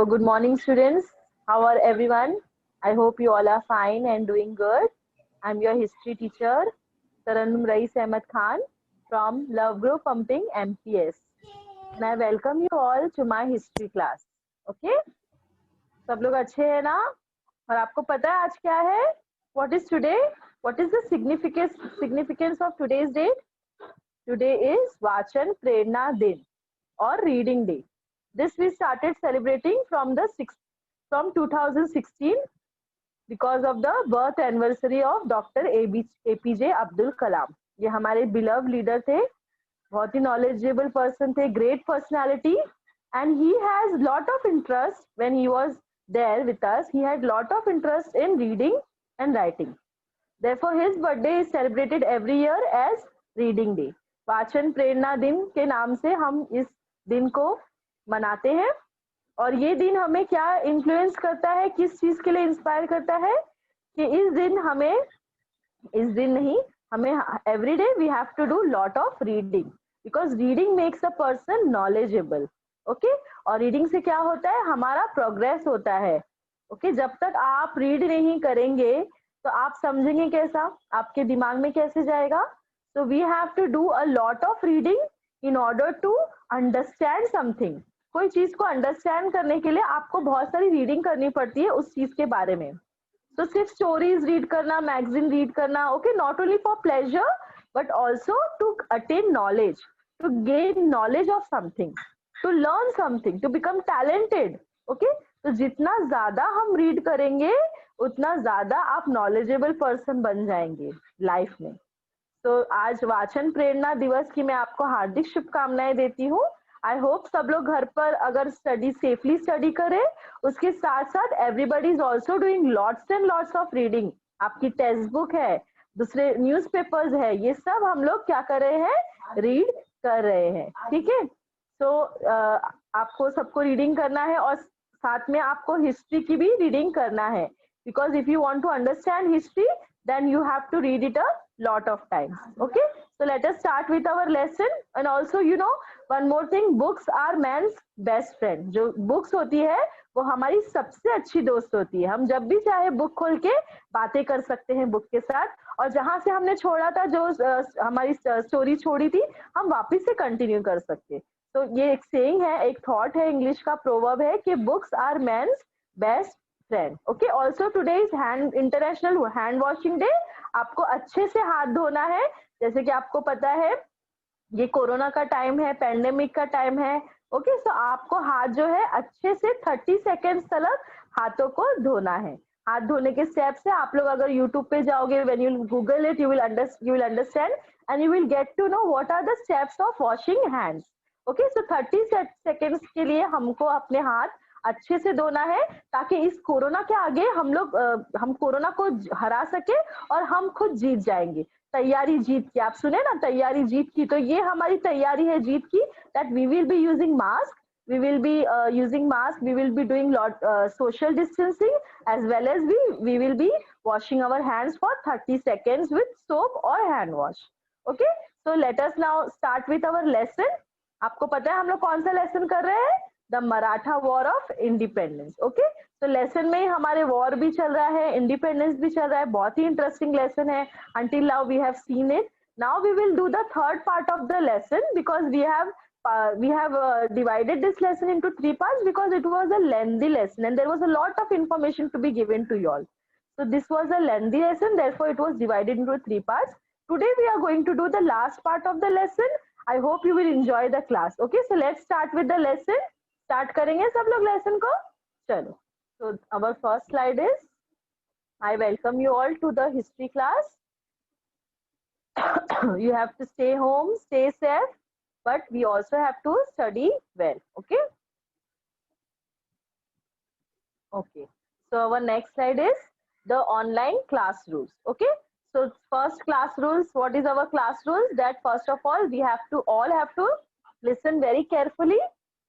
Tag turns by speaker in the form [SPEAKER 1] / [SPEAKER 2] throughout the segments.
[SPEAKER 1] So good morning students. How are everyone? I hope you all are fine and doing good. I'm your history teacher Tarannum Rais Ahmed Khan from Love Grow Pumping MPS. And I welcome you all to my history class. Okay? सब लोग अच्छे हैं ना? और आपको पता है आज क्या है? What is today? What is the significance of today's date? Today is Vachan Prerna Din or Reading Day. This we started celebrating from 2016 because of the birth anniversary of Dr. APJ Abdul Kalam. ये हमारे beloved leader थे, बहुत ही knowledgeable person थे, great personality, and he has lot of interest when he was there with us. He had lot of interest in reading and writing. Therefore, his birthday is celebrated every year as Reading Day. वाचन प्रेरणा दिन के नाम से हम इस दिन को मनाते हैं और ये दिन हमें क्या इन्फ्लुएंस करता है, किस चीज के लिए इंस्पायर करता है कि इस दिन नहीं हमें every day we have to do lot of reading because reading makes a person knowledgeable. Okay, और रीडिंग से क्या होता है, हमारा प्रोग्रेस होता है. ओके, जब तक आप रीड नहीं करेंगे तो आप समझेंगे कैसा, आपके दिमाग में कैसे जाएगा. So we have to do a lot of reading in order to understand something. कोई चीज को अंडरस्टैंड करने के लिए आपको बहुत सारी रीडिंग करनी पड़ती है उस चीज के बारे में. तो सिर्फ स्टोरीज रीड करना, मैगजीन रीड करना, okay, not only for pleasure but also to attain knowledge, to gain knowledge of something, to learn something, to become talented. Okay, तो जितना ज्यादा हम रीड करेंगे उतना ज्यादा आप नॉलेजेबल पर्सन बन जाएंगे लाइफ में. तो आज वाचन प्रेरणा दिवस की मैं आपको हार्दिक शुभकामनाएं देती हूँ. आई होप सब लोग घर पर अगर स्टडी सेफली स्टडी करें, उसके साथ साथ everybody is also doing lots and lots of reading. आपकी टेक्स्ट बुक है, दूसरे न्यूज़पेपर्स है, ये सब हम लोग क्या कर रहे हैं, रीड कर रहे हैं. ठीक है, तो आपको सबको रीडिंग करना है और साथ में आपको हिस्ट्री की भी रीडिंग करना है because if you want to understand history then you have to read it a lot of times. Okay, so let us start with our lesson. And also you know one more thing, books are man's best friend. जो books होती है वो हमारी सबसे अच्छी दोस्त होती है. हम जब भी चाहे बुक खोल के बातें कर सकते हैं बुक के साथ, और जहां से हमने छोड़ा था, जो हमारी स्टोरी छोड़ी थी, हम वापस से कंटिन्यू कर सकते. तो ये एक सेइंग है, एक थॉट है, इंग्लिश का प्रोवर्ब है कि books are man's best friend. Okay, also today is international hand washing day. आपको अच्छे से हाथ धोना है. जैसे कि आपको पता है ये कोरोना का टाइम है, पेंडेमिक का टाइम है. ओके, सो आपको हाथ जो है अच्छे से 30 सेकेंड्स तक हाथों को धोना है. हाथ धोने के स्टेप्स है, आप लोग अगर यूट्यूब पे जाओगे, when you Google it, you will understand and you will get to know what are the steps of washing hands. Okay, so 30 seconds के लिए हमको अपने हाथ अच्छे से धोना है ताकि इस कोरोना के आगे हम कोरोना को हरा सके और हम खुद जीत जाएंगे. तैयारी जीत की, आप सुने ना, तैयारी जीत की. तो ये हमारी तैयारी है जीत की, that we will be using mask, we will be using mask, we will be doing lot social distancing, as well as we will be washing our hands for 30 seconds with soap or hand wash. Okay, so let us now start with our lesson. आपको पता है हम लोग कौन सा lesson कर रहे हैं, the Maratha war of independence. Okay, तो लेसन में हमारे वॉर भी चल रहा है, इंडिपेंडेंस भी चल रहा है. बहुत ही इंटरेस्टिंग लेसन है. until now we have seen it. Now we will do the third part of the lesson because we have divided this lesson into 3 parts because it was a lengthy lesson and there was a lot of information to be given to you all. So this was a lengthy lesson, therefore it was divided into 3 parts. Today we are going to do the last part of the lesson. I hope you will enjoy the class. Okay, so let's start with the lesson. Start करेंगे सब लोग lesson को. चलो, so our first slide is, I welcome you all to the history class. You have to stay home, stay safe, but we also have to study well. Okay, okay, so our next slide is the online class rules. Okay, so first class rules, what is our class rules? That first of all we all have to listen very carefully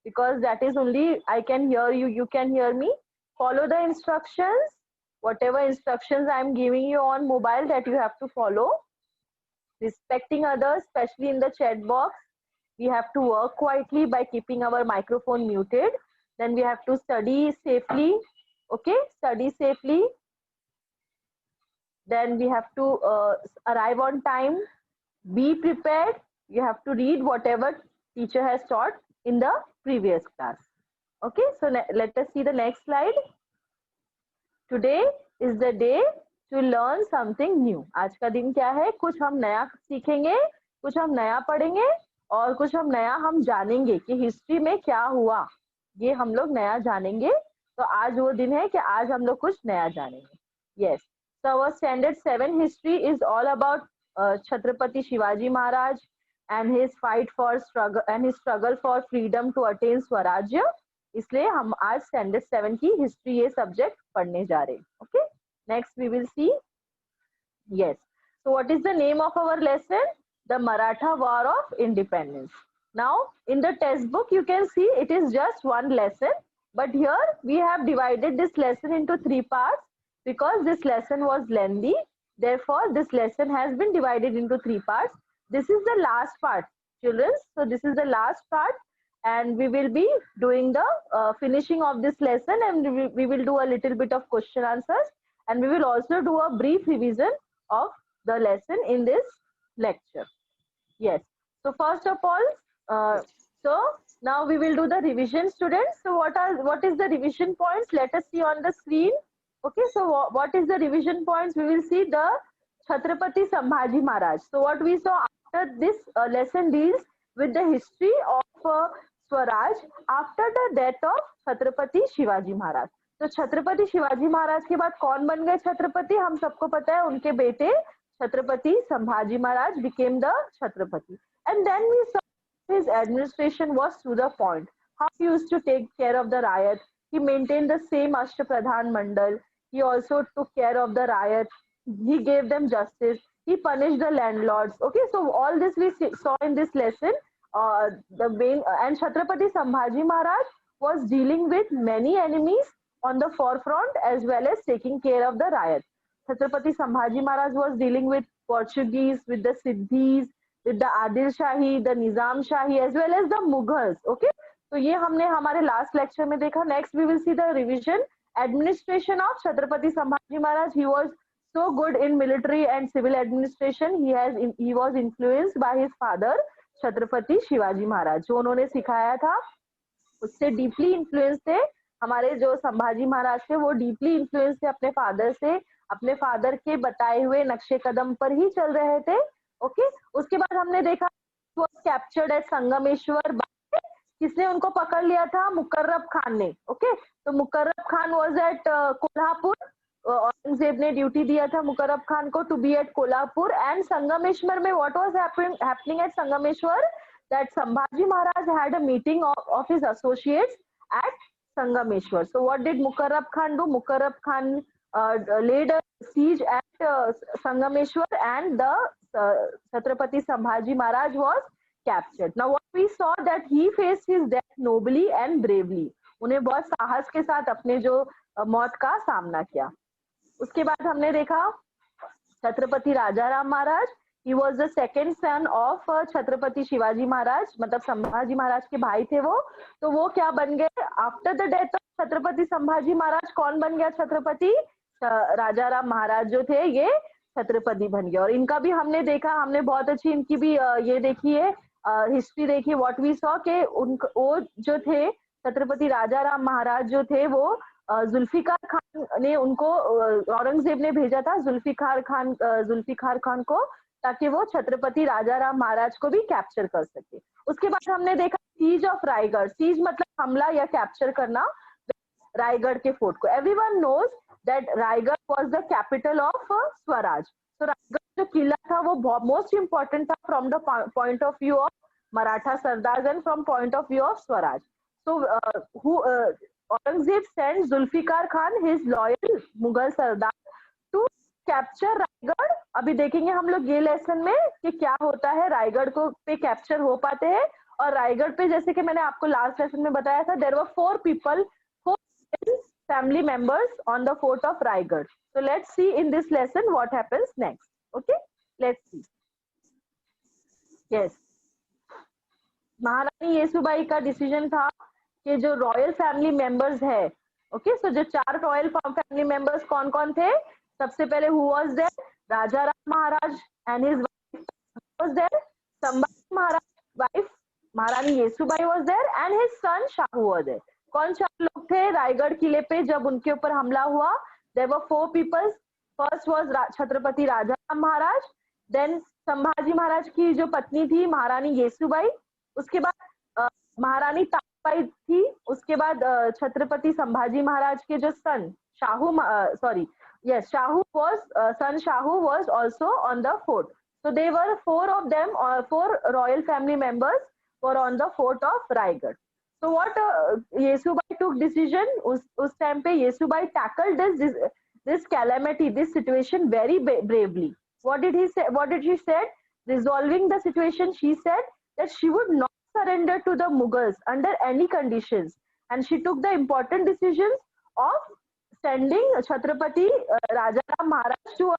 [SPEAKER 1] because that is only I can hear you, you can hear me. Follow the instructions, whatever instructions I am giving you on mobile, that you have to follow. Respecting others, especially in the chat box. We have to work quietly by keeping our microphone muted. then we have to study safely. Okay, study safely. Then we have to arrive on time, be prepared. You have to read whatever teacher has taught in the previous class. Okay, so let us see the next slide. Today is the day to learn something new. आज का दिन क्या है? कुछ हम नया सीखेंगे, कुछ हम नया पढ़ेंगे और कुछ हम नया हम जानेंगे कि हिस्ट्री में क्या हुआ, ये हम लोग नया जानेंगे. तो आज वो दिन है कि आज हम लोग कुछ नया जानेंगे. Yes. So our standard 7 history is all about Chhatrapati Shivaji Maharaj and his fight for struggle and his struggle for freedom to attain Swarajya. इसलिए हम आज स्टैंडर्ड 7 की हिस्ट्री ये सब्जेक्ट पढ़ने जा रहे हैं. Okay, next we will see. Yes, so what is the name of our lesson? The Maratha war of independence. Now in the textbook you can see it is just one lesson, but here we have divided this lesson into 3 parts because this lesson was lengthy. Therefore this lesson has been divided into 3 parts. This is the last part, children. So this is the last part and we will be doing the finishing of this lesson, and we will do a little bit of question answers, and we will also do a brief revision of the lesson in this lecture. Yes, so first of all, so now we will do the revision, students. So what is the revision points? Let us see on the screen. Okay, so what is the revision points? We will see the Chhatrapati Sambhaji Maharaj. So what we saw after this lesson deals with the history of Swaraj after the death of Chhatrapati Shivaji Maharaj. तो छत्रपति शिवाजी महाराज के बाद कौन बन गए छत्रपति? हम सबको पता है, उनके बेटे छत्रपति संभाजी महाराज became the Chhatrapati. And then we saw his administration was to the point. How he used to take care of the riot. He maintained the same Ashtapradhan Mandal. He also took care of the riot. He gave them justice. He punished the landlords. Okay, so all this we saw in this lesson. And Chhatrapati Sambhaji Maharaj was dealing with many enemies on the forefront as well as taking care of the riot. Chhatrapati Sambhaji Maharaj was dealing with Portuguese, with the Siddhis, with the Adil Shahi, the Nizam Shahi as well as the Mughals. Okay, तो ये हमने हमारे last lecture में देखा. Next we will see the revision. Administration of Chhatrapati Sambhaji Maharaj. He was so good in military and civil administration. He was influenced by his father Chhatrapati Shivaji Maharaj. जो उन्होंने सिखाया था उससे डीपली इन्फ्लुएंस थे. हमारे जो संभाजी महाराज थे वो डीपली इन्फ्लुएंस थे अपने फादर से. अपने फादर के बताए हुए नक्शे कदम पर ही चल रहे थे. ओके, उसके बाद हमने देखा was captured at संगमेश्वर. किसने उनको पकड़ लिया था? मुकर्रब खान ने. ओके, तो मुकर्रब खान वाज एट कोल्हापुर. औरंगजेब ने ड्यूटी दिया था मुकर्रब खान को to be at Kolhapur. And Sangameshwar में what was happening at Sangameshwar? That Sambhaji Maharaj had a meeting of his associates at Sangameshwar. So what did Mukarrab Khan do? Mukarrab Khan laid a siege at Sangameshwar, and the Chhatrapati Sambhaji Maharaj was captured. Now what we saw that he faced his death nobly and bravely. उन्हें बहुत साहस के साथ अपने जो मौत का सामना किया. उसके बाद हमने देखा छत्रपति राजा राम महाराज. He was the second son of Chhatrapati Shivaji महाराज, मतलब संभाजी महाराज के भाई थे वो. तो वो क्या बन गए? After the death of Chhatrapati Sambhaji Maharaj कौन बन गया छत्रपति? राजा राम महाराज जो थे ये छत्रपति बन गए. और इनका भी हमने देखा, हमने बहुत अच्छी इनकी भी ये देखी है हिस्ट्री देखी. व्हाट वी सॉ के वो जो थे छत्रपति राजा राम महाराज जो थे वो जुल्फिकार खान ने उनको औरंगजेब ने भेजा था जुल्फिकार खान को, ताकि वो छत्रपति राजा राम महाराज को भी कैप्चर कर सके. उसके बाद हमने देखा सीज ऑफ रायगढ़. सीज मतलब हमला या कैप्चर करना रायगढ़ के फोर्ट को. Everyone knows that Raigad was the capital of Swaraj. तो रायगढ़ जो किला था वो मोस्ट इंपॉर्टेंट था from the point of view of Maratha sardars and from point of view of Swaraj. So Aurangzeb sent Zulfikar Khan, his loyal Mughal Sardar, to capture Raigarh. अभी देखेंगे हम लोग ये लेसन में कि क्या होता है, रायगढ़ को पे कैप्चर हो पाते हैं. और रायगढ़ पे जैसे कि मैंने आपको लास्ट लेसन में बताया था, there were 4 people, 4 family members on the fort of Raigad. So let's see in this lesson what happens next. Okay, let's see. Yes, महारानी येसुबाई का डिसीजन था के जो रॉयल फैमिली मेंबर्स है, ओके, सो जो 4 रॉयल फैमिली मेंबर्स कौन कौन थे? सबसे पहले who was there? Raja Ram Maharaj and his wife was there, Sambhaji Maharaj wife Maharani Yesubai was there and his son Shahu was there. कौन 4 लोग थे रायगढ़ किले पे जब उनके ऊपर हमला हुआ? There were 4 peoples. First was Chhatrapati Raja Ram Maharaj, then Sambhaji Maharaj की जो पत्नी थी महारानी येसुबाई, उसके बाद महारानी ताराबाई थी, उसके बाद छत्रपति संभाजी महाराज के जो सन Shahu Shahu was son Shahu was also on the fort. So they were 4 of them, or 4 royal family members were on the fort of Raigad. So what Yesubai took decision? उस time पे Yesubai tackled this calamity, this situation very bravely. What did he say? What did she said? Resolving the situation, she said that she would not surrender to the Mughals under any conditions, and she took the important decisions of sending Chhatrapati Raja Ram Maharaj to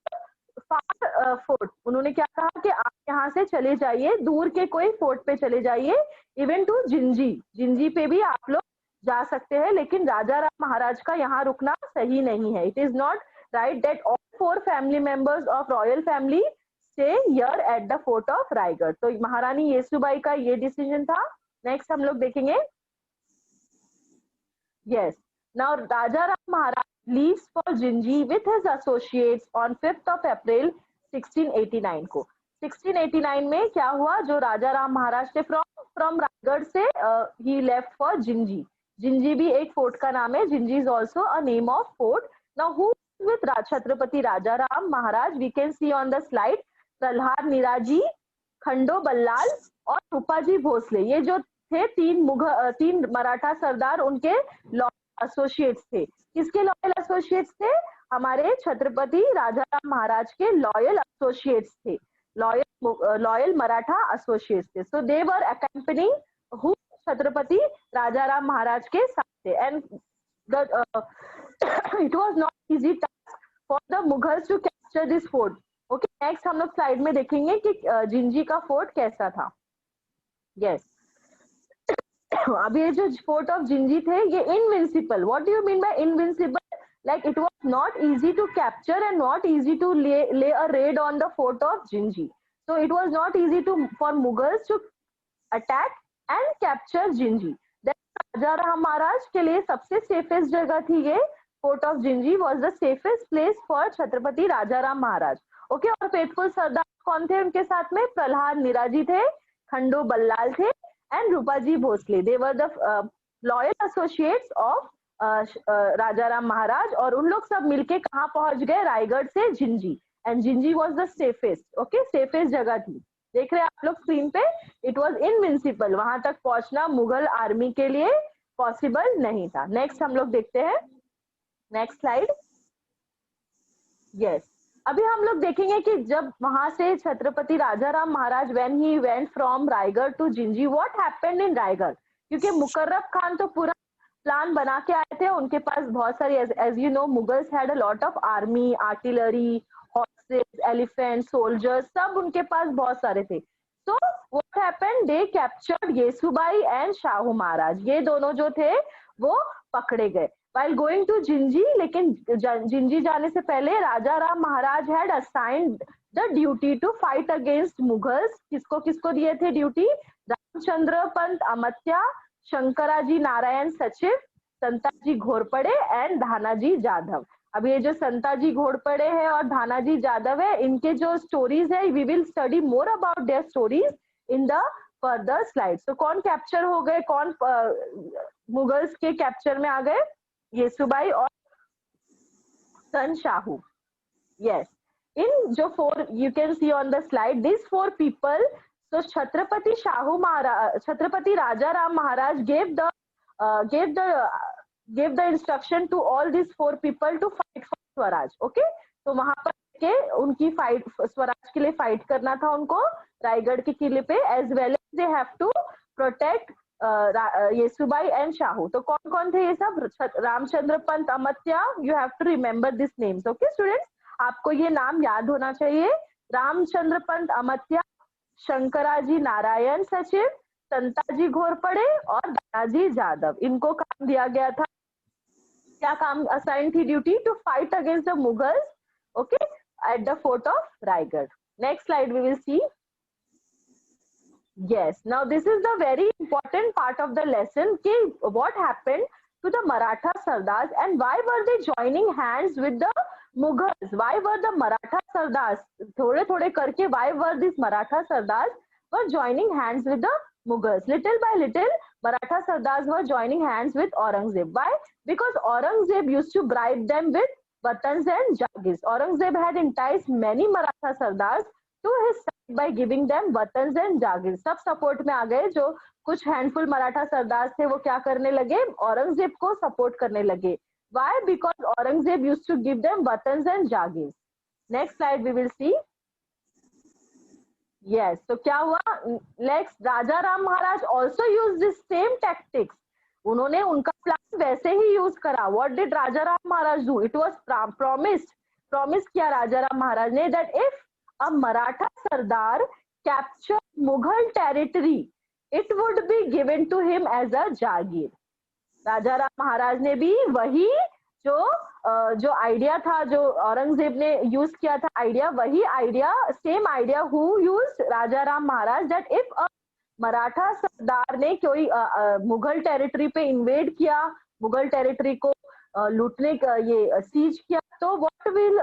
[SPEAKER 1] far fort. उन्होंने क्या कहा कि आप यहाँ से चले जाइए, दूर के कोई फोर्ट पे चले जाइए, इवन टू जिंजी पे भी आप लोग जा सकते हैं, लेकिन राजा राम महाराज का यहाँ रुकना सही नहीं है। It is not right that all 4 family members of royal family stay here eight the fort of Raigarh. तो महारानी येसुबाई का ये डिसीजन था। नेक्स्ट हम लोग देखेंगे। Yes, now Raja Ram Maharaj leaves for Jinji with his associates on 5th of April 1689 को। 1689 में क्या हुआ? जो राजा राम महाराज थे फ्रॉम रायगढ़ से he left for Jinji। Gingee भी एक फोर्ट का नाम है। Gingee is also a name of fort। Now who with Chhatrapati Raja Ram Maharaj? We can see on the slide Prahlad Niraji, खंडो बल्लाल और रूपाजी भोसले। ये जो थे 3 मराठा सरदार, उनके लॉयल एसोसिएट्स थे। किसके लॉयल एसोसिएट्स थे? हमारे छत्रपति राजा राम महाराज के लॉयल एसोसिएट्स थे, लॉयल मराठा एसोसिएट्स थे। So they were accompanying who? Chhatrapati Raja Ram Maharaj के साथ थे। And it was not easy task for the Mughals to capture this fort. Okay, next हम लोग स्लाइड में देखेंगे कि जिंजी का फोर्ट कैसा था। यस, अब ये जो फोर्ट ऑफ जिंजी थे ये invincible. What do you mean by invincible? Like it was not easy to capture and not easy to lay a raid on the fort of Jinji. So it was not easy for Mughals to attack and capture Jinji. Then Raja Ram Maharaj के लिए सबसे safest जगह थी ये fort of Jinji, was the safest place for Chhatrapati Raja Ram Maharaj. Okay, और faithful सरदार कौन थे उनके साथ में? प्रहलाद निराजी थे, खंडो बल्लाल थे and Rupaji Bhosle. They were the loyal associates of राजा राम महाराज। और उन लोग सब मिलके कहाँ पहुंच गए? रायगढ़ से Jinji. And Jinji was the safest, okay, safest जगह थी। देख रहे हैं आप लोग स्क्रीन पे? It was invincible. वहां तक पहुंचना मुगल आर्मी के लिए पॉसिबल नहीं था। नेक्स्ट हम लोग देखते हैं, नेक्स्ट स्लाइड। यस, अभी हम लोग देखेंगे कि जब वहां से Chhatrapati Raja Ram Maharaj when he went from Raigad to Jinji, what happened in Raigad? क्योंकि मुकर्रब खान तो पूरा प्लान बना के आए थे, उनके पास बहुत सारी, as you know, Mughals had a lot of army, artillery, horses, elephant, soldiers, सब उनके पास बहुत सारे थे। So what happened? They captured Yesubai and Shahu Maharaj. ये दोनों जो थे वो पकड़े गए while going to जिंजी। लेकिन जिंजी जाने से पहले राजा राम महाराज had assigned the duty to fight against Mughals. किसको किसको दिए थे ड्यूटी? रामचंद्र पंत अमत्या, शंकराजी नारायण सचिव, संताजी घोरपड़े एंड धानाजी जाधव। अब ये जो संताजी घोरपड़े है और धानाजी जाधव है, इनके जो स्टोरीज है, we will study more about their stories in the further slide. तो कौन कैप्चर हो गए? कौन मुगल्स के कैप्चर में आ गए? येसुबाई और सन शाहू। यस, इन जो 4 you can see on the slide, these 4 people, so Chhatrapati Shahu Maharaj, Chhatrapati Raja Ram Maharaj gave the instruction to all these 4 people to fight for Swaraj. Okay, तो वहां पर के उनकी फाइट, स्वराज के लिए फाइट करना था उनको रायगढ़ के किले पे, as well as they have to protect Yesubai and Shahu. तो कौन कौन थे ये सब? Ramchandra Pant Amatya, you have to remember this names. Okay students, आपको ये नाम याद होना चाहिए। रामचंद्र पंत अमत्या, शंकराजी नारायण सचिव, संताजी घोरपड़े और दानाजी जादव, इनको काम दिया गया था, क्या काम असाइन थी duty, to fight against the Mughals, okay, at the fort of Raigad. Next slide we will see. Yes, now this is the very important part of the lesson. What happened to the Maratha Sardars and why were they joining hands with the Mughals? Why were the Maratha Sardars, thode thode karke, why were these Maratha Sardars were joining hands with the Mughals? Little by little, Maratha Sardars were joining hands with Aurangzeb. Why? Because Aurangzeb used to bribe them with watans and jagirs. Aurangzeb had enticed many Maratha Sardars to his side by giving them watans and jagirs. सब support में आ गए, जो कुछ handful Maratha सरदार थे वो क्या करने लगे, औरंगजेब को सपोर्ट करने लगे. Why? Because Aurangzeb used to give them watans and jagirs. Next slide we will see. Yes, तो क्या हुआ, next Raja Ram Maharaj also used this same tactics. उन्होंने उनका प्लान वैसे ही यूज करा. What did Raja Ram Maharaj do? It was promised किया राजा राम महाराज ने that if a Maratha Sardar captured Mughal territory, it would be given to him as a jagir. राजा राम महाराज ने भी वही जो आइडिया था, जो औरंगजेब ने यूज किया था आइडिया, वही idea, same idea who used Raja Ram Maharaj, that if a Maratha सरदार ने कोई मुगल टेरिटरी पे इन्वेड किया, मुगल टेरिटरी को लूटने का ये सीज किया, तो what will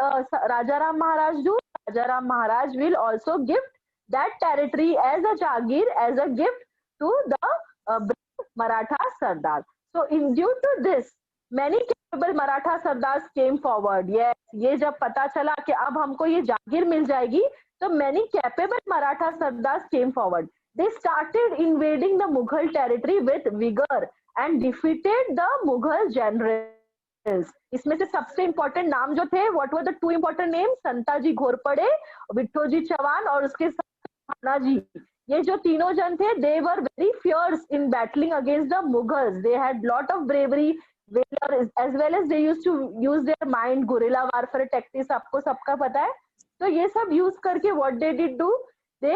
[SPEAKER 1] Raja Ram Maharaj do? Raja Ram Maharaj will also gift that territory as a jagir, as a gift to the Maratha Sardar. So due to this, many capable Maratha Sardars came forward. Yes, ये जब पता चला कि अब हमको ये जागीर मिल जाएगी, तो many capable Maratha Sardars came forward. They started invading the Mughal territory with vigor and defeated the Mughal generals. इसमें से सबसे इंपॉर्टेंट नाम जो थे, what were the two important name, Santaji Ghorpade, Vitthoji Chauhan और उसके साथ थानाजी. ये जो तीनों जन थे, they were very fierce in battling against the Mughals. They had lot of bravery, as well as they used to use their mind, guerrilla warfare tactics आपको सबका पता है. तो ये सब यूज करके what they did do, they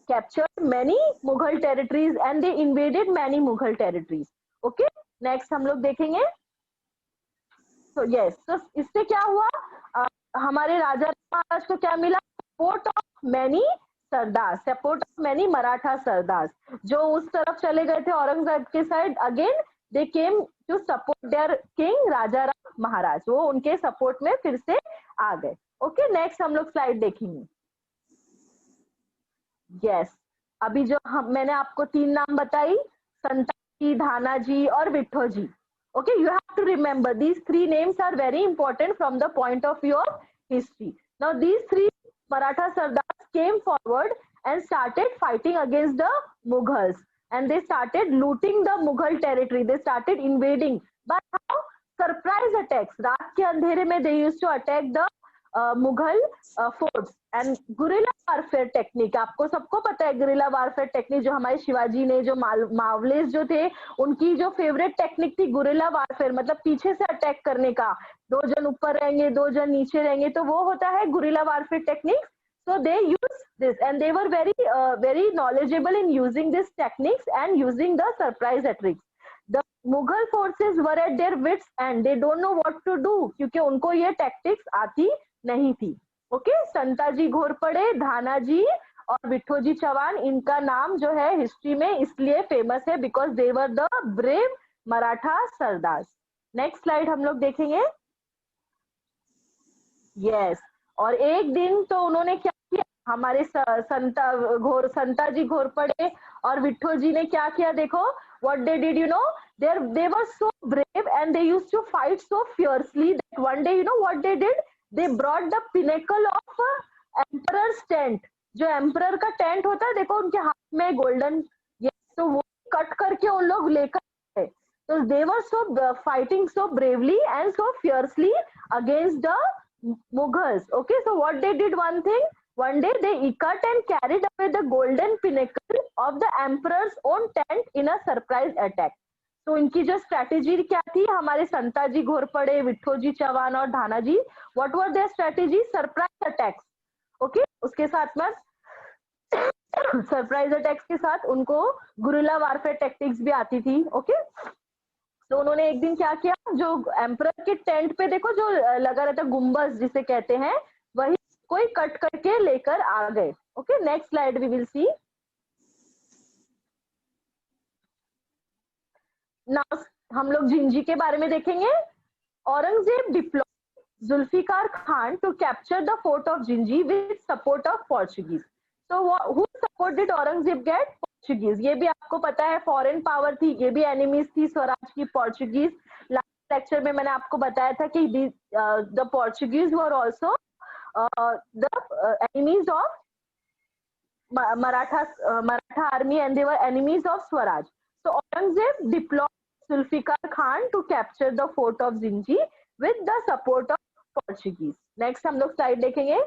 [SPEAKER 1] captured many Mughal territories and they invaded many Mughal territories. Okay, next हम लोग देखेंगे. तो यस, तो इससे क्या हुआ, हमारे राजा महाराज को क्या मिला, सपोर्ट ऑफ मेनी सरदार, सपोर्ट ऑफ मेनी मराठा सरदार, जो उस तरफ चले गए थे औरंगजेब के side. Again they came to support their king Raja Ram Maharaj, वो उनके सपोर्ट में फिर से आ गए. ओके, नेक्स्ट हम लोग स्लाइड देखेंगे. यस, अभी जो मैंने आपको तीन नाम बताई, संताजी, धानाजी और विट्ठोजी. Okay, you have to remember these three names are very important from the point of view of history. Now these three Maratha Sardars came forward and started fighting against the Mughals, and they started looting the Mughal territory. They started invading. But how? Surprise attacks. रात के अंधेरे में they used to attack the Mughal forts and guerrilla warfare technique. आपको सबको पता है guerrilla warfare technique, जो हमारे शिवाजी ने, जो मावलेस जो थे, उनकी जो फेवरेट टेक्निक थी गुरिल्ला वारफेयर, मतलब पीछे से अटैक करने का. दो जन ऊपर रहेंगे, दो जन नीचे रहेंगे, तो वो होता है guerrilla warfare technique. So they used this and they were very knowledgeable in using these techniques and using the surprise attacks. The Mughal forces were at their wits end. They don't know what to do क्योंकि उनको ये tactics आती नहीं थी. Okay, Santaji Ghorpade, धानाजी और विट्ठोजी चौहान, इनका नाम जो है हिस्ट्री में इसलिए फेमस है because they were the brave Maratha Sardar. Next slide हम लोग देखेंगे. यस, और एक दिन तो उन्होंने क्या किया, हमारे संताजी घोरपड़े और विट्ठोजी ने क्या किया, देखो what they did, you know, they were so brave and they used to fight so fiercely that one day, you know what they did, they brought the pinnacle of emperor's tent. जो emperor का tent होता है, देखो उनके हाथ में golden, तो वो कट करके उन लोग लेकर आए. तो they were so fighting so bravely and so fiercely against the Mughals. Okay, so what they did, one thing, one day they cut and carried away the golden pinnacle of the emperor's own tent in a surprise attack. तो इनकी जो strategy क्या थी, हमारे संताजी घोरपड़े, विट्ठोजी चौहान और Dhanaji, what were their strategy, surprise attacks. Okay, उसके साथ में सरप्राइज अटैक्स के साथ उनको गुरिल्ला वारफेयर टेक्टिक्स भी आती थी। ओके, तो उन्होंने एक दिन क्या किया, जो एम्परर के टेंट पे देखो जो लगा रहता है गुम्बज जिसे कहते हैं, वही कोई कट करके लेकर आ गए। Okay, next slide we will see. Now हम लोग जिंजी के बारे में देखेंगे। Aurangzeb deployed Zulfiqar Khan to capture the fort of Jinji with support of Portuguese. तो who support did Aurangzeb get? Portuguese. ये भी आपको पता है फॉरेन पावर थी, ये भी एनिमीज थी स्वराज की, पोर्चुगीज। लास्ट लेक्चर में मैंने आपको बताया था कि the Portuguese were also the enemies of Maratha army and they were enemies of Swaraj. So Aurangzeb deployed Zulfikar Khan to capture the fort of Zinji with the support of Portuguese. Next हम लोग slide देखेंगे.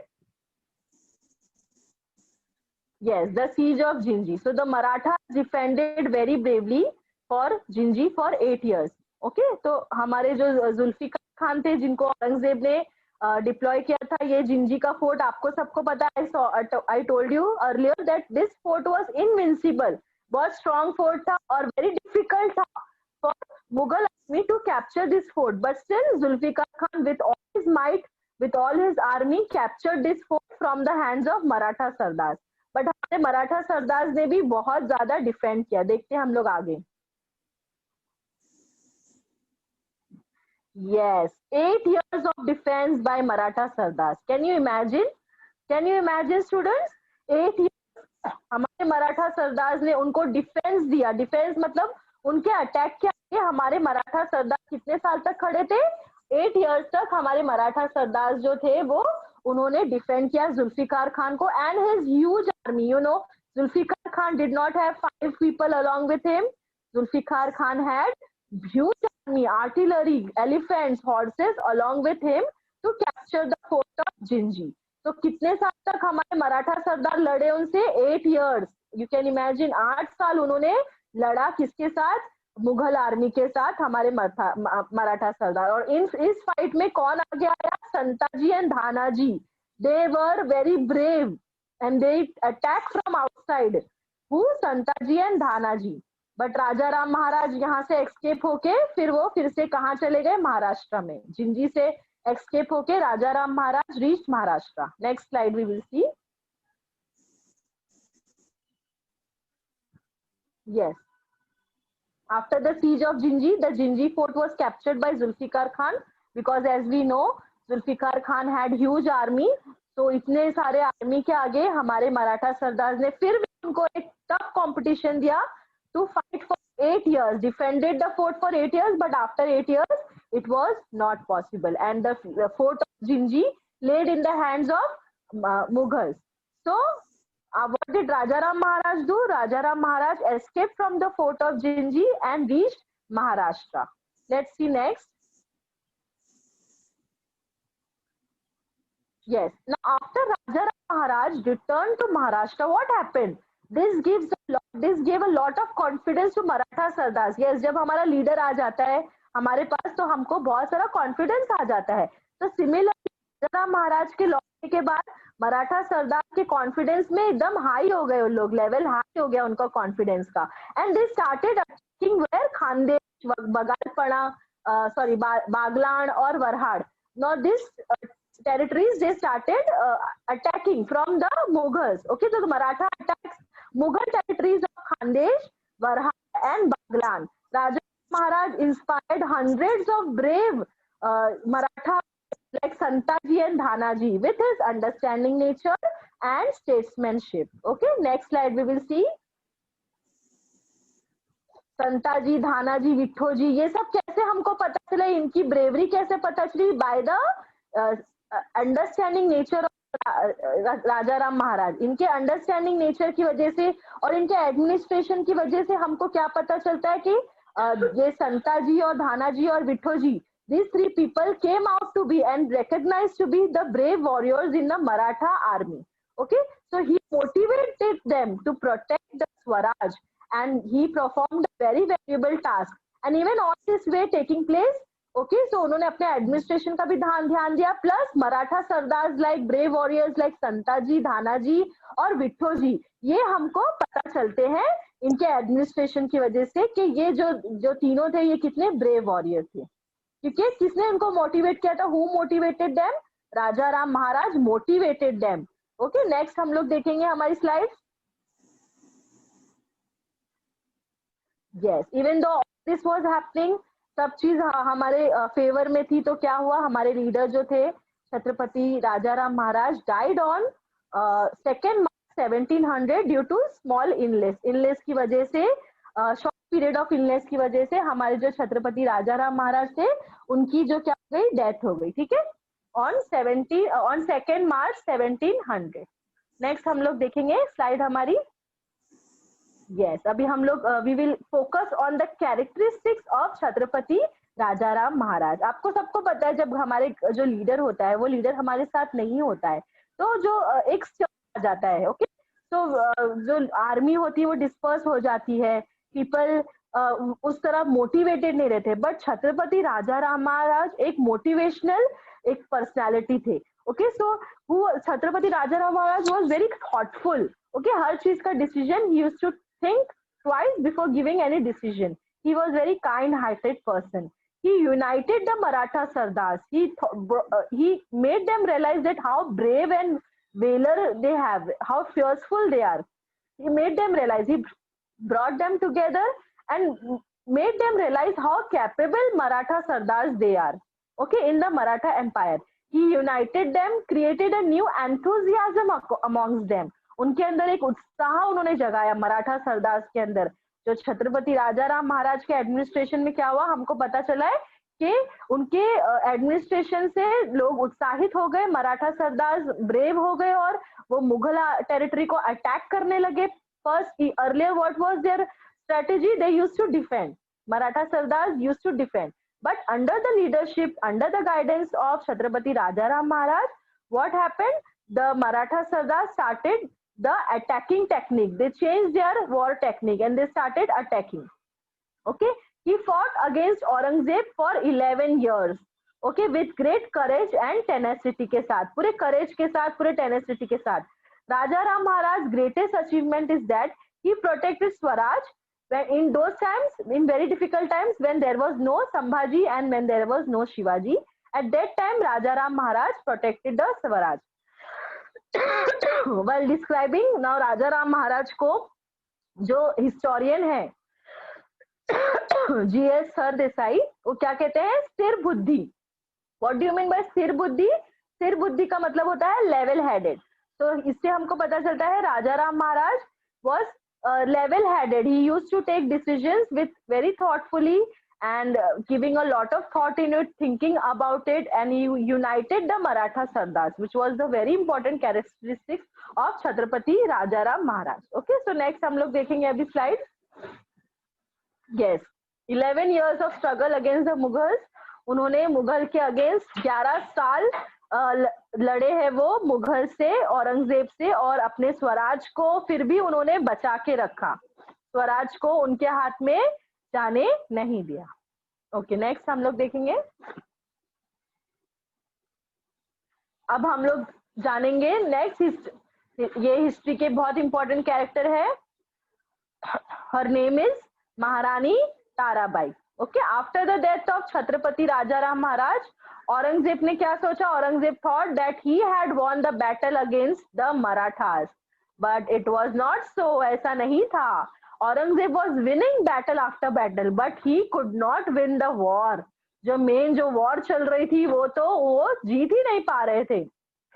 [SPEAKER 1] Yes, the siege of Zinji. So the Marathas defended very bravely for Zinji for 8 years. Okay, तो हमारे जो जुल्फिकार खान थे जिनको औरंगजेब ने deploy किया था, ये जिंजी का फोर्ट आपको सबको पता है। I told you earlier that this fort was invincible, बहुत स्ट्रॉन्ग फोर्ट था और वेरी डिफिकल्ट था for Mughal army to capture this fort, but still Zulfiqar Khan with all his might, with all his army captured this fort from the hands of Maratha sardar. But हमारे मराठा सरदार ने भी बहुत ज्यादा डिफेंड किया। देखते हैं हम लोग आगे। Yes, 8 years of defense by Maratha Sardars. Can you imagine? Can you imagine, students? 8 years हमारे मराठा सरदार ने उनको डिफेंस दिया। डिफेंस मतलब उनके अटैक के आगे हमारे मराठा सरदार कितने साल तक खड़े थे? 8 years तक हमारे मराठा सरदार जो थे वो उन्होंने डिफेंड किया जुल्फिकार खान को and his huge army. You know, Zulfiqar Khan did not have 5 people along with him. Zulfikar Khan had huge army, artillery, elephants, horses along with him to capture the fort of Jinji. तो कितने साल तक हमारे मराठा सरदार लड़े उनसे? 8 years. You can imagine, 8 साल उन्होंने लड़ा किसके साथ? मुगल आर्मी के साथ हमारे मराठा सरदार। और इस फाइट में कौन आगे आया? Santaji and Dhanaji. They were very brave and they attacked from outside. Who? Santaji and Dhanaji. But Raja Ram Maharaj यहाँ से एक्सकेप होके फिर से कहाँ चले गए? महाराष्ट्र में। जिंजी से एक्सकेप होके Raja Ram Maharaj reach Maharashtra. Next slide we will see. Yes. After the siege of Jinji, the Jinji fort was captured by Zulfikar Khan because as we know, Zulfikar Khan had huge army. तो इतने सारे आर्मी के आगे हमारे मराठा सरदार ने फिर भी उनको एक टफ कंपटीशन दिया to fight for 8 years, defended the fort for 8 years, but after 8 years, it was not possible. And the fort of Jinji laid in the hands of Mughals. So, what did Rajaram Maharaj do? Rajaram Maharaj escaped from the fort of Jinji and reached Maharashtra. Let's see next. Yes. Now, after Rajaram Maharaj returned to Maharashtra, what happened? This gave a lot of confidence to Maratha Sardars. Yes, जब हमारा leader आ जाता है हमारे पास तो हमको बहुत सारा confidence आ जाता है। तो सिमिलरली राजाराम महाराज के लौटने के बाद मराठा सरदार के कॉन्फिडेंस में एकदम हाई हो गए उन लोग, लेवल हाई हो गया उनका कॉन्फिडेंस का। And they started attacking where Khandesh, Bagalpada, Baglan और Varhad. Now this territories they started attacking from the Mughals. Okay, so the Maratha attacks Mughal territories of Khandesh, Varha and Baglan. Raja Maharaj inspired hundreds of brave Maratha like Santaji and Dhanaji with his understanding nature and statesmanship. Okay, next slide we will see. Santaji, धानाजी, Vithoji, ये सब कैसे हमको पता चला? इनकी bravery कैसे पता चली? By the understanding nature of Rajaram Maharaj. इनके अंडरस्टैंडिंग नेचर की वजह से और इनके एडमिनिस्ट्रेशन की वजह से हमको क्या पता चलता है कि ये संताजी और धानाजी और Vithoji, these 3 people came out to be and recognized to be the brave warriors in the Maratha army. Okay, so he motivated them to protect the Swaraj and he performed a very valuable task. And even all this way taking place, okay, so उन्होंने अपने administration का भी ध्यान दिया, plus Maratha सरदार like brave warriors like Santaji, Dhanaji और विट्ठोजी, ये हमको पता चलते हैं इनके एडमिनिस्ट्रेशन की वजह से कि ये जो तीनों थे ये कितने ब्रेव वॉरियर थे। क्योंकि किसने उनको मोटिवेट किया था? Who motivated them? Raja Ram Maharaj motivated them. Okay, next हम लोग देखेंगे हमारी slide. Yes, even though this was happening, सब चीज हमारे फेवर में थी, तो क्या हुआ, हमारे लीडर जो थे Chhatrapati Raja Ram Maharaj died on 2 March 1700 due to small illness की वजह से, शॉर्ट पीरियड ऑफ इलनेस की वजह से हमारे जो छत्रपति राजा राम महाराज थे उनकी जो क्या हो गई, डेथ हो गई। ठीक है, ऑन 2 मार्च 1700। नेक्स्ट हम लोग देखेंगे स्लाइड हमारी। यस, अभी हम लोग we will focus on the characteristics of Chhatrapati Raja Ram Maharaj. आपको सबको पता है जब हमारे जो लीडर होता है वो लीडर हमारे साथ नहीं होता है तो जो एक आ जाता है। ओके, तो जो आर्मी होती है वो डिस्पर्स हो जाती है, पीपल उस तरह मोटिवेटेड नहीं रहते, बट छत्रपति राजा राम महाराज एक मोटिवेशनल एक पर्सनालिटी थे। Okay, so Chhatrapati Raja Ram Maharaj was very thoughtful. Okay, हर चीज का decision he used to think twice before giving any decision. He was very kind-hearted person. He united the Maratha Sardars. He made them realize that how brave and valor they have, how fearful they are. He made them realize. He brought them together and made them realize how capable Maratha Sardars they are. Okay, in the Maratha Empire, he united them, created a new enthusiasm amongst them. उनके अंदर एक उत्साह उन्होंने जगाया मराठा सरदार के अंदर। जो छत्रपति राजा राम महाराज के एडमिनिस्ट्रेशन में क्या हुआ, हमको पता चला है कि उनके एडमिनिस्ट्रेशन से लोग उत्साहित हो गए, मराठा सरदार ब्रेव हो गए और वो मुगल टेरिटरी को अटैक करने लगे। First earlier what was their strategy, they used to defend, Maratha sardar used to defend, but under the leadership, under the guidance of Chhatrapati Raja Ram Maharaj, what happened, the Maratha sardar started the attacking technique. They changed their war technique and they started attacking. Okay, he fought against Aurangzeb for 11 years. Okay, with great courage and tenacity के साथ, पूरे courage के साथ, पूरे tenacity के साथ। Raja Ram Maharaj's greatest achievement is that he protected Swaraj when in those times, in very difficult times, when there was no Sambhaji and when there was no Shivaji. At that time, Raja Ram Maharaj protected the Swaraj. While describing now राजा राम महाराज को जो historian है GS Sardesai, वो क्या कहते हैं, स्थिर बुद्धि। What do you mean bye स्थिर बुद्धि? स्थिर बुद्धि का मतलब होता है लेवल हेडेड। तो इससे हमको पता चलता है Raja Ram Maharaj was level headed. He used to take decisions with very thoughtfully and giving a lot of thought in it, thinking about it, and he united the Maratha Sardars, which was the very important characteristics of Chhatrapati Raja Ram Maharaj. Okay, so next हम लोग देखेंगे अभी slide. Yes, 11 years of struggle against the Mughals. उन्होंने मुगल के against 11 साल लड़े हैं वो मुगल से, औरंगजेब से, और अपने स्वराज को फिर भी उन्होंने बचा के रखा, स्वराज को उनके हाथ में जाने नहीं दिया। ओके, नेक्स्ट हम लोग देखेंगे। अब हम लोग जानेंगे नेक्स्ट, ये हिस्ट्री के बहुत इंपॉर्टेंट कैरेक्टर है। हर name is Maharani Tarabai. Okay, after the death of Chhatrapati Raja Ram Maharaj, Aurangzeb ने क्या सोचा? Aurangzeb thought that he had won the battle against the Marathas, but it was not so. ऐसा नहीं था। Aurangzeb was winning battle after battle, but he could not win the war. जो main जो war चल रही थी वो जीत ही नहीं पा रहे थे।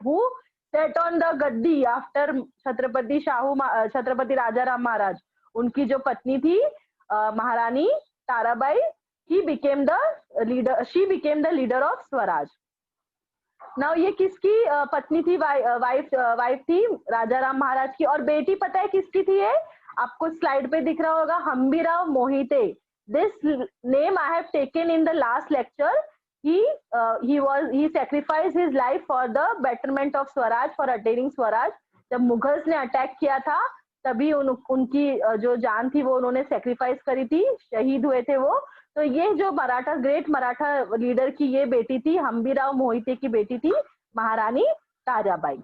[SPEAKER 1] Who sat on the Gaddi after Chhatrapati Raja Ram महाराज? उनकी जो पत्नी थी Maharani Tarabai, she became the leader of Swaraj. Now ये किसकी पत्नी थी? वाइफ थी राजा राम महाराज की। और बेटी पता है किसकी थी? ये आपको स्लाइड पे दिख रहा होगा, Hambirrao Mohite. This name I have taken in the last lecture. he sacrificed his life for the betterment of Swaraj, for attaining Swaraj. जब मुगल्स ने अटैक किया था तभी उनकी जो जान थी वो उन्होंने सेक्रीफाइस करी थी, शहीद हुए थे वो। तो ये जो मराठा ग्रेट मराठा लीडर की ये बेटी थी, हम्बीराव मोहिते की बेटी थी Maharani Tarabai,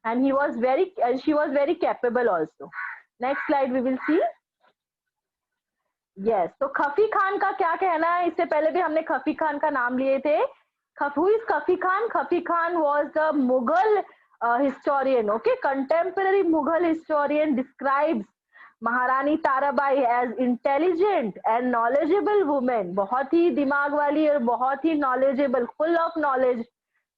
[SPEAKER 1] and he was very she was very capable also. Next slide we will see. Yes, तो खफी खान का क्या कहना है, इससे पहले भी हमने खफी खान का नाम लिए थे। Who is Kafi Khan? Kafi Khan was the Mughal historian. Okay, contemporary Mughal historian describes महारानी Tarabai as intelligent and knowledgeable woman. बहुत ही दिमाग वाली और बहुत ही knowledgeable, full of knowledge,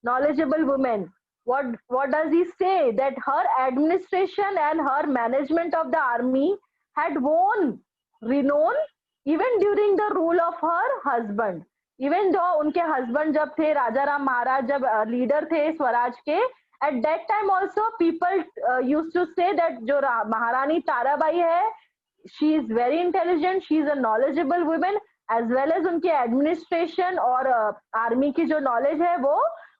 [SPEAKER 1] knowledgeable woman. What does he say? That her administration and her management of the army had won renown even during the rule of her husband. Even जो उनके husband जब थे, राजा राम महाराज जब leader थे स्वराज के, at that time also people use to say that जो महारानी ताराबाई है, she is very intelligent, she is a knowledgeable women, as well as उनके एडमिनिस्ट्रेशन और आर्मी की जो नॉलेज है वो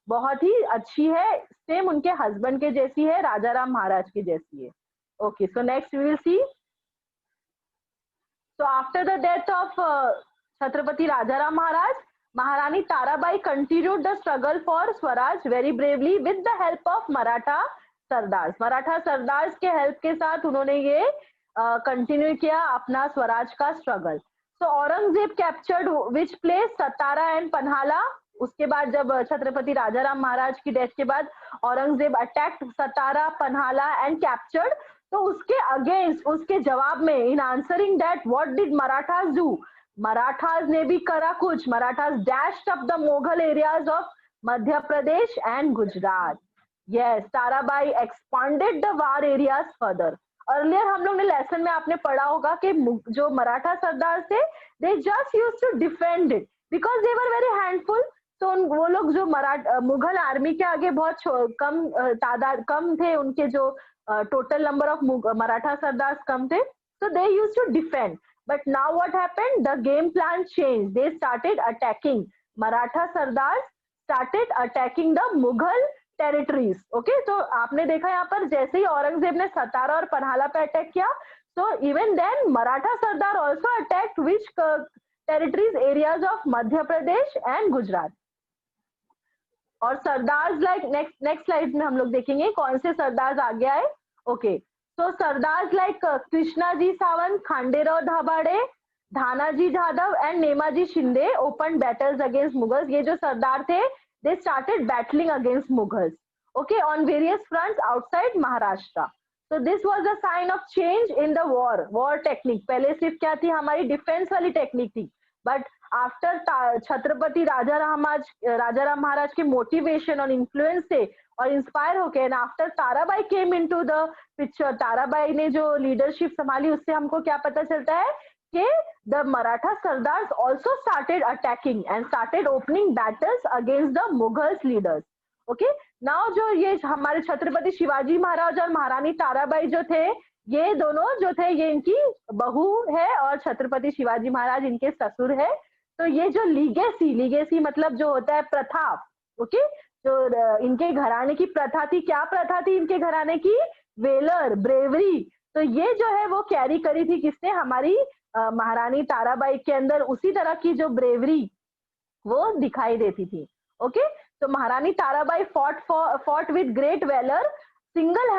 [SPEAKER 1] बहुत ही अच्छी है, सेम उनके हस्बैंड के जैसी है, राजा राम महाराज की जैसी है। Okay, so next we will see. So after the death of Chhatrapati Rajaram Maharaj, Maharani Tarabai continued the struggle for Swaraj very bravely with the help of Maratha Sardars. Maratha Sardars के help के साथ उन्होंने ये continue किया अपना स्वराज का struggle. So Aurangzeb captured which place? Satara and Panhala. उसके बाद जब छत्रपति राजाराम महाराज की डेथ के बाद Aurangzeb attacked Satara, Panhala and captured. तो उसके अगेंस्ट, उसके जवाब में, in answering that what did Marathas do, Marathas ने भी करा कुछ। Marathas dashed up the Mughal areas of Madhya Pradesh and Gujarat. Yes, Tarabai expanded the war areas further. Earlier हम लोग ने लेसन में आपने पढ़ा होगा कि जो मराठा सरदार थे, they just used to defend it because they were very handful. तो वो लोग जो मुगल आर्मी के आगे बहुत कम तादाद कम थे, उनके जो टोटल नंबर ऑफ मराठा सरदार कम थे, so they used to defend. But now what happened? The game plan changed. They started attacking. Maratha Sardars started attacking the Mughal territories. Okay, तो आपने देखा यहाँ पर जैसे ही औरंगजेब ने सतारा और पन्हाला पे अटैक किया, so even then Maratha Sardar also attacked which territories, areas of Madhya Pradesh and Gujarat. और सरदार्स लाइक नेक्स्ट स्लाइड में हम लोग देखेंगे कौन से सरदार्स आगे आए। ओके, तो sardars like Krishnaji Sawant, Khanderao Dabhade, Dhanaji Jadhav and Nemaji Shinde open battles against Mughals. ये जो सरदार थे, they started battling against Mughals, okay, on various fronts outside Maharashtra. तो this was a sign of change in the war technique. पहले सिर्फ क्या थी, हमारी डिफेंस वाली टेक्निक थी, बट आफ्टर छत्रपति राजाराम महाराज के मोटिवेशन और इन्फ्लुएंस से और इंस्पायर होके, and after Tarabai came into the picture, Tarabai ने जो लीडरशिप संभाली, उससे हमको क्या पता चलता है कि the Maratha sardars also started attacking and started opening battles against the Mughals leaders. Okay, now जो ये हमारे छत्रपति शिवाजी महाराज और महारानी ताराबाई जो थे, ये दोनों जो थे, ये इनकी बहू है और छत्रपति शिवाजी महाराज इनके ससुर है। तो ये जो लीगेसी मतलब जो होता है प्रथा, ओके, जो इनके घराने की प्रथा थी, क्या प्रथा थी इनके घराने की? Valour, bravery. तो ये जो है वो कैरी करी थी किसने? हमारी महारानी ताराबाई के अंदर उसी तरह की जो ब्रेवरी वो दिखाई देती थी। ओके, तो Maharani Tarabai fought with great valour single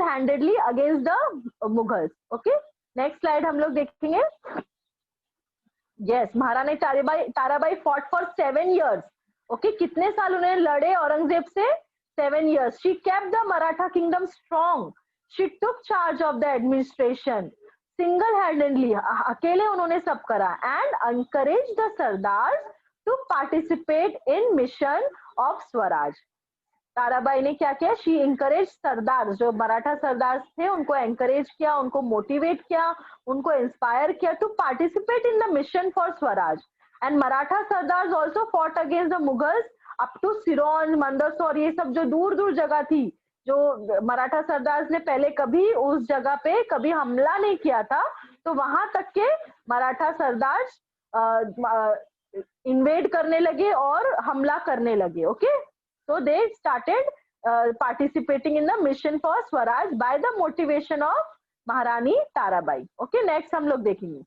[SPEAKER 1] handedly against the Mughals. Okay, next slide हम लोग देखेंगे। Yes, Maharani Tarabai fought for 7 years। Okay, कितने साल उन्हें लड़े औरंगजेब से? 7 years। She kept the Maratha kingdom strong, she took charge of the administration single handedly, अकेले उन्होंने सब करा, and encourage the sardars to participate in mission of Swaraj. Tarabai ने क्या किया? शी इंकरेज सरदार, जो मराठा सरदार थे उनको एंकरेज किया, उनको मोटिवेट किया, उनको इंस्पायर किया to participate in the mission for Swaraj. And Maratha sardar also fought against the Mughals up to Sironj, Mandsaur, ये सब जो दूर दूर जगह थी, जो मराठा सरदार ने पहले कभी उस जगह पे कभी हमला नहीं किया था, तो वहां तक के मराठा सरदार इन्वेड करने लगे और हमला करने लगे। Okay, so they started participating in the mission for Swaraj by the motivation of महारानी ताराबाई। ओके, नेक्स्ट हम लोग देखेंगे।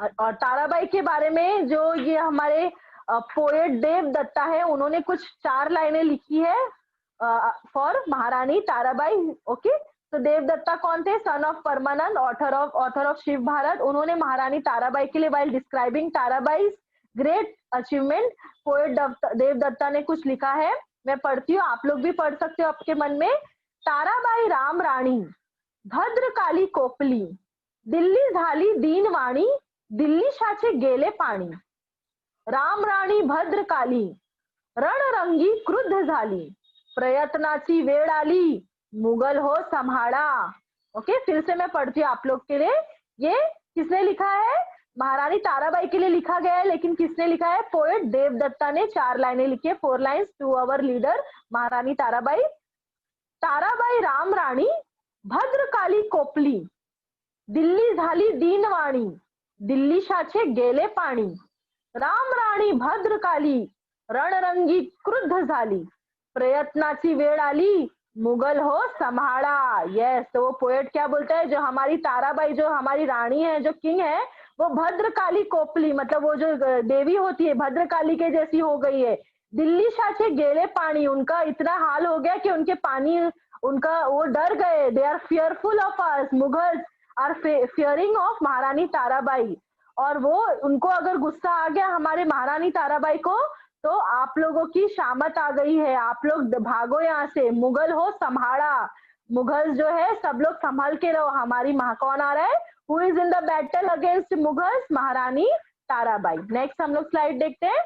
[SPEAKER 1] और ताराबाई के बारे में जो ये हमारे पोएट देव दत्ता है, उन्होंने कुछ 4 लाइनें लिखी है फॉर महारानी ताराबाई। ओके, तो देव दत्ता कौन थे? Son of Paramanand, author of Shiv Bharat. उन्होंने महारानी ताराबाई के लिए while describing Tarabai great achievement, poet Dev Datta ने कुछ लिखा है, मैं पढ़ती हूँ, आप लोग भी पढ़ सकते हो आपके मन में। ताराबाई राम राणी, भद्रकाली कोपली, दिल्ली झाली दीनवाणी, दिल्लीशाचे गेले पाणी, राम राणी भद्रकाली, रणरंगी क्रुद्ध झाली, प्रयत्नाची वेळ आली, मुगल हो संभाळा। ओके, फिर से मैं पढ़ती हूँ आप लोग के लिए। ये किसने लिखा है? महारानी ताराबाई के लिए लिखा गया है, लेकिन किसने लिखा है? पोएट देवदत्ता ने 4 लाइनें लिखी है, 4 लाइन्स टू अवर लीडर महारानी ताराबाई। ताराबाई राम राणी, भद्रकाली कोपली, दिल्ली झाली दीनवाणी, दिल्लीशाचे गेले पाणी, राम राणी भद्रकाली, रणरंगी क्रुद्ध झाली, प्रयत्नाची वेळ आली, मुगल हो संभाळा। यस, तो वो पोएट क्या बोलता है? जो हमारी ताराबाई, जो हमारी रानी है, जो किंग है, वो भद्रकाली कोपली, मतलब वो जो देवी होती है भद्रकाली के जैसी हो गई है। दिल्लीशाचे गेले पानी, उनका इतना हाल हो गया कि उनके पानी, उनका वो डर गए। They are fearful of us, Mughals are fearing of Maharani Tarabai. और वो, उनको अगर गुस्सा आ गया हमारे महारानी ताराबाई को, तो आप लोगों की शामत आ गई है, आप लोग भागो यहाँ से, मुगल हो संभाड़ा। मुगल जो है सब लोग संभल के रहो। हमारी कौन आ रहा है? Who is in the battle against Mughals? महारानी ताराबाई। नेक्स्ट हम लोग स्लाइड देखते हैं।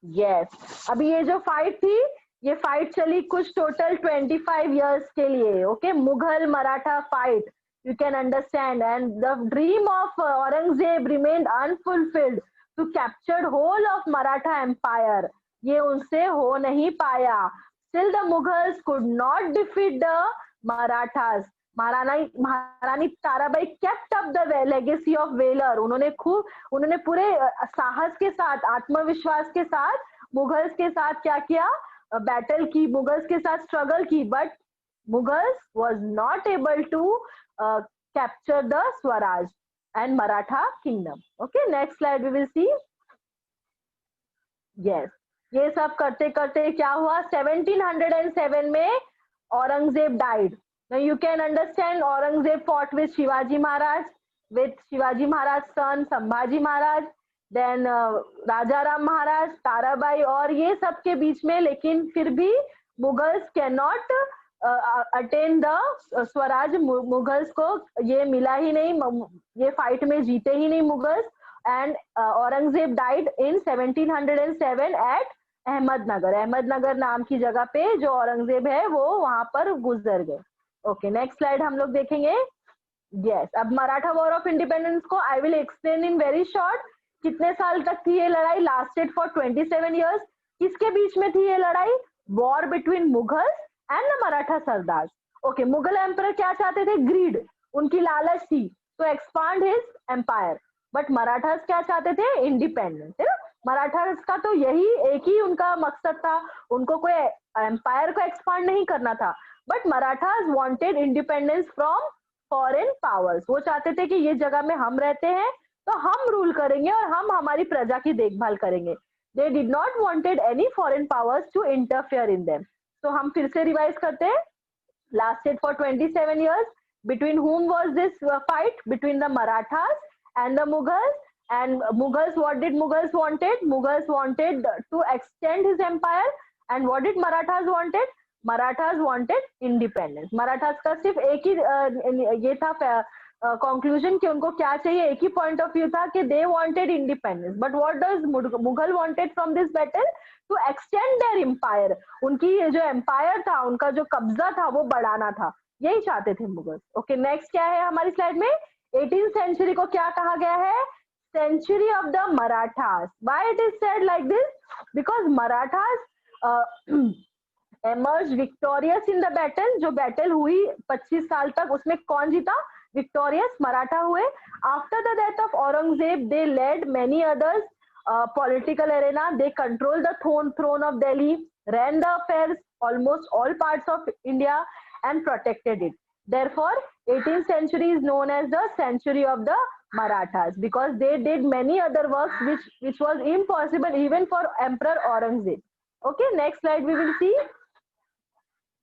[SPEAKER 1] यस, अभी ये जो फाइट थी, ये फाइट चली कुछ टोटल 25 years के लिए। Okay, Mughal Maratha fight, you can understand, and the dream of Aurangzeb remained unfulfilled to capture whole of Maratha empire. ये उनसे हो नहीं पाया। Still the Mughals could not defeat the Marathas. महारानी Tarabai kept up the legacy of valor. उन्होंने पूरे साहस के साथ, आत्मविश्वास के साथ मुगल्स के साथ क्या किया? बैटल की, मुगल्स के साथ स्ट्रगल की, but Mughals was not able to capture the Swaraj and Maratha kingdom. Okay, next slide we will see. Yes, ये सब करते करते क्या हुआ? 1707 में Aurangzeb died. Now you can understand, Aurangzeb fought with Shivaji Maharaj, with Shivaji Maharaj's son Sambhaji Maharaj, then Raja Ram Maharaj, Tarabai, और ये सब के बीच में, लेकिन फिर भी Mughals cannot attain the Swaraj. Mughals को ये मिला ही नहीं, ये फाइट में जीते ही नहीं Mughals. And Aurangzeb died in 1707 at Ahmednagar. Ahmednagar नाम की जगह पे जो औरंगजेब है वो वहां पर गुजर गए। ओके, नेक्स्ट स्लाइड हम लोग देखेंगे। यस, अब मराठा वॉर ऑफ इंडिपेंडेंस को I will explain in very short. कितने साल तक थी ये लड़ाई? Lasted for 27 years। किसके बीच में थी ये लड़ाई? War between Mughals and the Maratha sardars. Okay, Mughal emperor क्या चाहते थे? ग्रीड, उनकी लालच थी to expand his empire. But Marathas क्या चाहते थे? इंडिपेंडेंस, है ना। मराठास का तो यही एक ही उनका मकसद था, उनको कोई एम्पायर को एक्सपांड नहीं करना था, but Marathas wanted independence from foreign powers. वो चाहते थे कि ये जगह में हम रहते हैं तो हम रूल करेंगे और हम हमारी प्रजा की देखभाल करेंगे। They did not wanted any foreign powers to interfere in them. तो हम फिर से रिवाइज करते हैं। lasted for 27 years. Between whom was this fight? Between the Marathas and the Mughals. And Mughals, what did Mughals wanted? Mughals wanted to extend his empire. And what did Marathas wanted? Marathas wanted independence. Marathas का सिर्फ एक ही ये था conclusion कि उनको क्या चाहिए, एक ही point of view था कि they wanted independence. But what does Mughal wanted from this battle? To extend their empire. उनकी ये जो empire था, उनका जो कब्जा था वो बढ़ाना था, यही चाहते थे मुगल। ओके, नेक्स्ट क्या है हमारी स्लाइड में? 18th century को क्या कहा गया है? Century of the Marathas. Why it is said like this? Because Marathas emerged victorious in the battle. जो battle हुई 25 साल तक, उसमें कौन जीता? Victorious मराठा हुए। After the death of Aurangzeb, they led many others political arena. They controlled the throne of Delhi, ran the affairs almost all parts of India, and protected it. Therefore, 18th century is known as the century of the Marathas, because they did many other works which was impossible even for Emperor Aurangzeb. Okay, next slide we will see.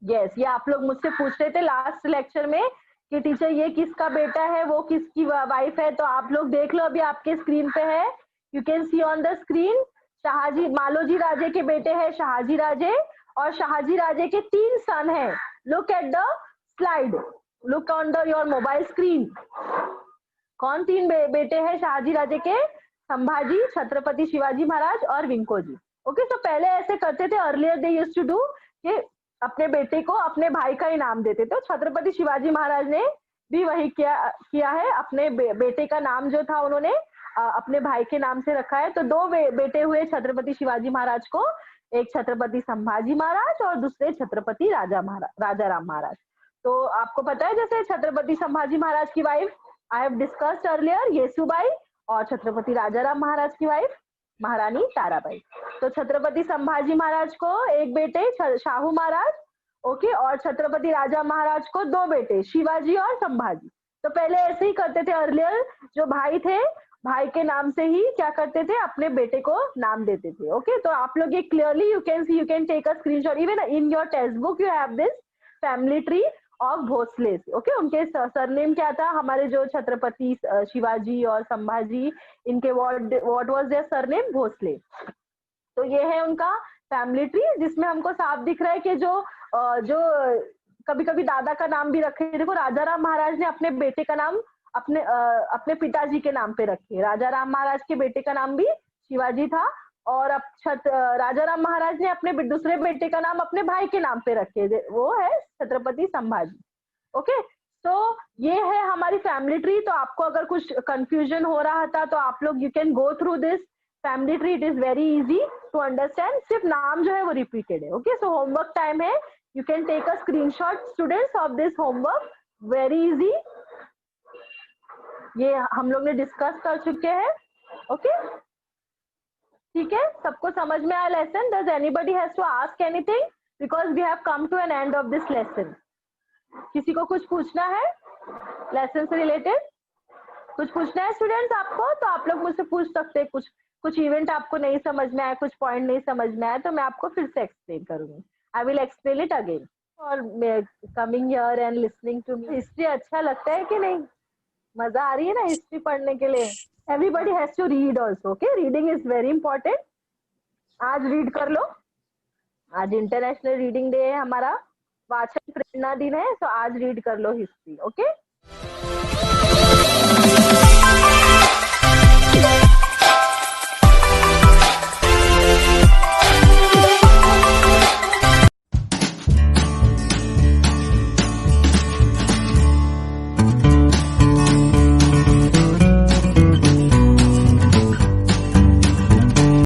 [SPEAKER 1] Yes, ये आप लोग मुझसे पूछ रहे थे last lecture में कि teacher ये किसका बेटा है, वो किसकी वाइफ है, तो आप लोग देख लो, अभी आपके स्क्रीन पे है, you can see on the screen. Shahaji Maloji Raje के बेटे हैं शाहजी राजे, और शाहजी राजे के 3 सन हैं। Look at the slide, look on the your mobile screen. कौन 3 बेटे हैं शाहजी राजे के? संभाजी, छत्रपति शिवाजी महाराज और विंकोजी। ओके, तो पहले ऐसे करते थे, earlier they used to do कि अपने बेटे को अपने भाई का ही नाम देते थे। छत्रपति शिवाजी महाराज ने भी वही किया है, अपने बेटे का नाम जो था उन्होंने अपने भाई के नाम से रखा है। तो 2 बेटे हुए छत्रपति शिवाजी महाराज को, एक छत्रपति संभाजी महाराज और दूसरे छत्रपति राजा राम महाराज। तो आपको पता है जैसे छत्रपति संभाजी महाराज की wife I have discussed earlier Yesubai, और छत्रपति राजाराम महाराज की वाइफ महारानी ताराबाई। तो छत्रपति संभाजी महाराज को एक बेटे शाहू महाराज, ओके, और छत्रपति राजा महाराज को 2 बेटे शिवाजी और संभाजी। तो पहले ऐसे ही करते थे, अर्लियर जो भाई थे, भाई के नाम से ही क्या करते थे, अपने बेटे को नाम देते थे। ओके, तो आप लोग ये clearly you can see, you can take a screenshot, even in your textbook you have this family tree of Bhosale. Okay, उनके सरनेम क्या था, हमारे जो छत्रपति शिवाजी और संभाजी, इनके what was their surname? Bhosale. तो ये है उनका फैमिली ट्री, जिसमें हमको साफ दिख रहा है कि जो कभी कभी दादा का नाम भी रखे। देखो, राजाराम महाराज ने अपने बेटे का नाम अपने पिताजी के नाम पे रखे। राजाराम महाराज के बेटे का नाम भी शिवाजी था, और अब राजाराम महाराज ने अपने दूसरे बेटे का नाम अपने भाई के नाम पे रखे, वो है छत्रपति संभाजी। ओके, तो ये है हमारी फैमिली ट्री। तो आपको अगर कुछ कंफ्यूजन हो रहा था तो आप लोग you can go through this family tree, it is very easy to understand. सिर्फ नाम जो है वो रिपीटेड है। ओके, सो होमवर्क टाइम है, you can take a screenshot students of this homework, very easy. ये हम लोग ने डिस्कस कर चुके हैं। ओके, ठीक है, सबको समझ में आया lesson? Does anybody has to ask anything, because we have come to an end of this lesson. किसी को कुछ पूछना है लेसन से रिलेटेड? कुछ पूछना है स्टूडेंट्स आपको, तो आप लोग मुझसे पूछ सकते हैं। कुछ इवेंट आपको नहीं समझ में आया, कुछ पॉइंट नहीं समझ में आया, तो मैं आपको फिर से एक्सप्लेन करूंगी। I will explain it again. और coming here and listening to me, history अच्छा लगता है कि नहीं? मजा आ रही है ना हिस्ट्री पढ़ने के लिए? Everybody has to read also. Okay, reading is very important. आज रीड कर लो, आज इंटरनेशनल रीडिंग डे है हमारा, वाचन प्रेरणा दिन है, तो आज रीड कर लो हिस्ट्री। ओके।